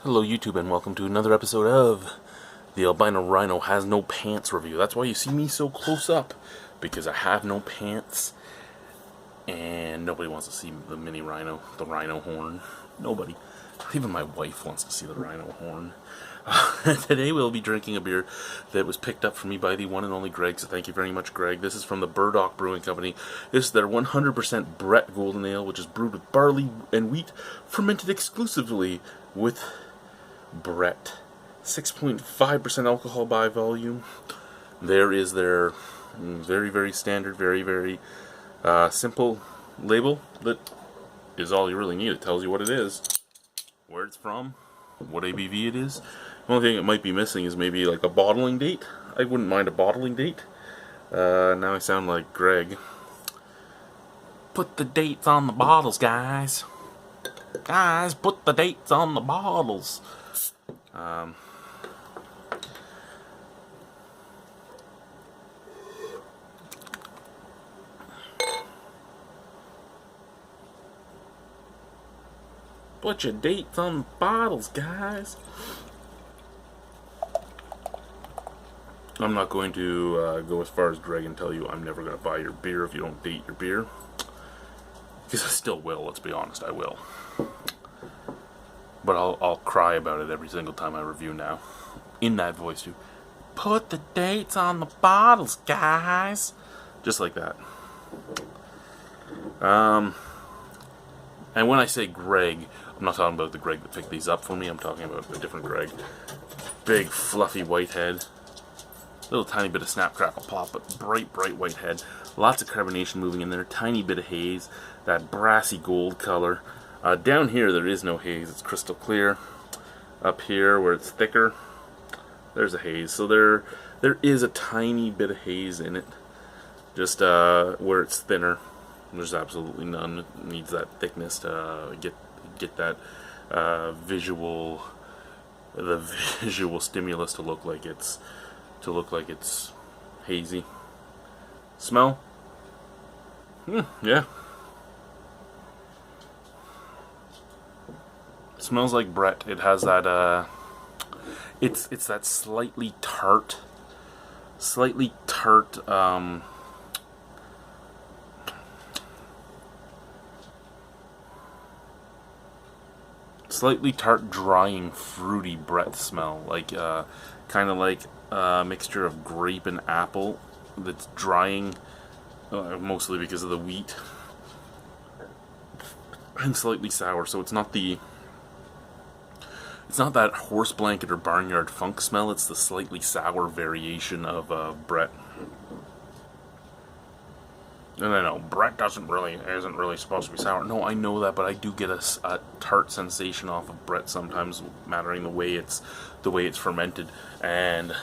Hello YouTube and welcome to another episode of the Albino Rhino Has No Pants review. That's why you see me so close up, because I have no pants and nobody wants to see the mini rhino, the rhino horn. Nobody. Even my wife wants to see the rhino horn. Today we'll be drinking a beer that was picked up for me by the one and only Greg, so thank you very much, Greg. This is from the Burdock Brewing Company. This is their 100% Brett Golden Ale, which is brewed with barley and wheat, fermented exclusively with Brett. 6.5% alcohol by volume. There is their very standard, very simple label that is all you really need. It tells you what it is, where it's from, what ABV it is. The only thing it might be missing is maybe like a bottling date. I wouldn't mind a bottling date. Now I sound like Greg. Put the dates on the bottles, guys. Guys, put the dates on the bottles. Put your dates on the bottles, guys. I'm not going to go as far as Greg and tell you I'm never going to buy your beer if you don't date your beer. Because I still will, let's be honest, I will. But I'll cry about it every single time I review now. In that voice too. Put the dates on the bottles, guys. Just like that. And when I say Greg, I'm not talking about the Greg that picked these up for me. I'm talking about a different Greg. Big, fluffy white head. Little tiny bit of snap, crackle, pop, but bright white head. Lots of carbonation moving in there. Tiny bit of haze. That brassy gold color. Down here there is no haze, it's crystal clear. Up here where it's thicker, there's a haze. So there is a tiny bit of haze in it. Just where it's thinner, there's absolutely none. It needs that thickness to get that visual stimulus to look like it's hazy. Smell? Yeah. Smells like Brett. It has that it's that slightly tart slightly tart drying fruity Brett smell, like kind of like a mixture of grape and apple that's drying, mostly because of the wheat, and slightly sour. So it's not that horse blanket or barnyard funk smell, it's the slightly sour variation of Brett. And I know, Brett isn't really supposed to be sour. No, I know that, but I do get a tart sensation off of Brett sometimes, mattering the way it's fermented. And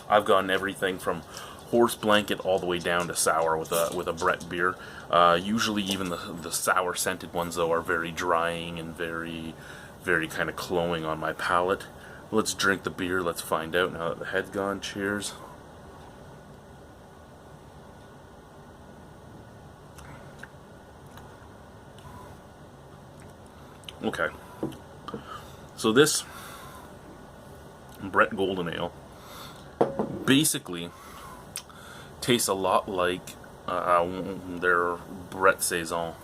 I've gotten everything from horse blanket all the way down to sour with a Brett beer. Usually even the sour scented ones, though, are very drying and very kind of cloying on my palate. Let's drink the beer. Let's find out now that the head's gone. Cheers. Okay. So this Brett Golden Ale basically tastes a lot like their Brett Saison.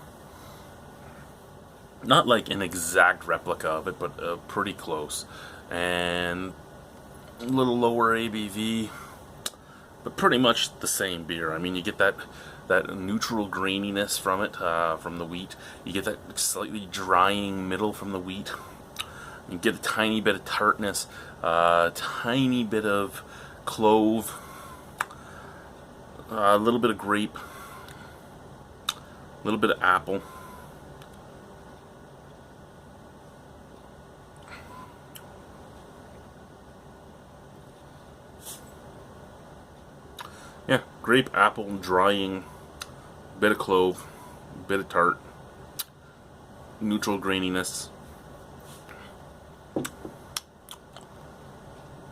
Not like an exact replica of it, but pretty close. And a little lower ABV, but pretty much the same beer. I mean, you get that neutral graininess from it, from the wheat. You get that slightly drying middle from the wheat. You get a tiny bit of tartness, tiny bit of clove, a little bit of grape, a little bit of apple. Yeah, grape, apple, drying, bit of clove, bit of tart, neutral graininess.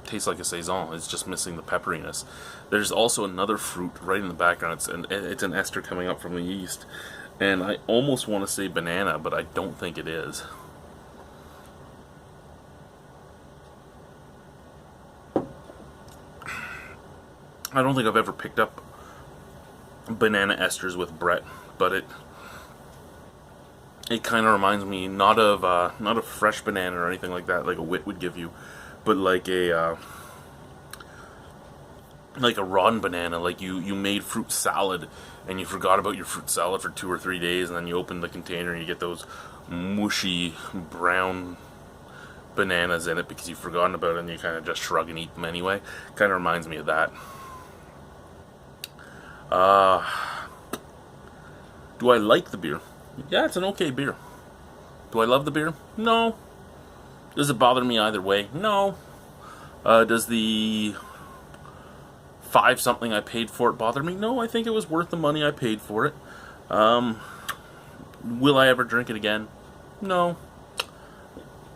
Tastes like a Saison, it's just missing the pepperiness. There's also another fruit right in the background. It's an ester coming up from the yeast. And I almost want to say banana, but I don't think it is. I don't think I've ever picked up banana esters with Brett, but it kind of reminds me not of fresh banana or anything like that, like a wit would give you, but like a rotten banana. Like you made fruit salad and you forgot about your fruit salad for 2 or 3 days, and then you open the container and you get those mushy brown bananas in it because you've forgotten about it, and you kind of just shrug and eat them anyway. Kind of reminds me of that. Do I like the beer? Yeah, it's an okay beer. Do I love the beer? No. Does it bother me either way? No. Does the 5-something I paid for it bother me? No, I think it was worth the money I paid for it. Will I ever drink it again? No.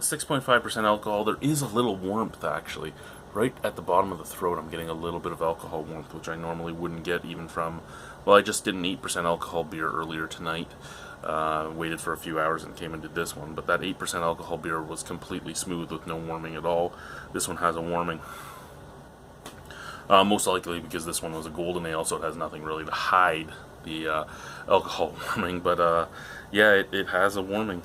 6.5% alcohol. There is a little warmth, actually. Right at the bottom of the throat, I'm getting a little bit of alcohol warmth, which I normally wouldn't get even from... Well, I just did an 8% alcohol beer earlier tonight. Waited for a few hours and came and did this one. But that 8% alcohol beer was completely smooth with no warming at all. This one has a warming. Most likely because this one was a golden ale, so it has nothing really to hide the alcohol warming. But yeah, it has a warming.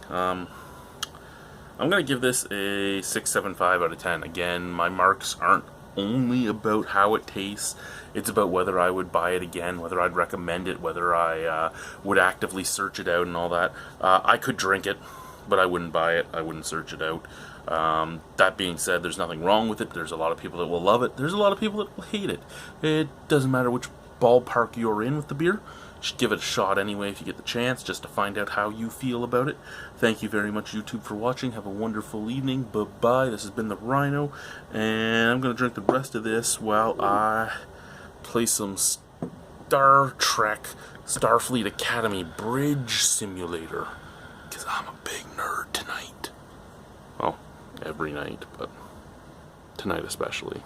I'm going to give this a 6.75 out of 10. Again, my marks aren't only about how it tastes. It's about whether I would buy it again, whether I'd recommend it, whether I would actively search it out and all that. I could drink it, but I wouldn't buy it. I wouldn't search it out. That being said, there's nothing wrong with it. There's a lot of people that will love it. There's a lot of people that will hate it. It doesn't matter which ballpark you're in with the beer. Just give it a shot anyway if you get the chance, just to find out how you feel about it. Thank you very much, YouTube, for watching. Have a wonderful evening. Bye-bye. This has been the Rhino, and I'm going to drink the rest of this while I play some Star Trek Starfleet Academy Bridge Simulator, because I'm a big nerd tonight. Well, every night, but tonight especially.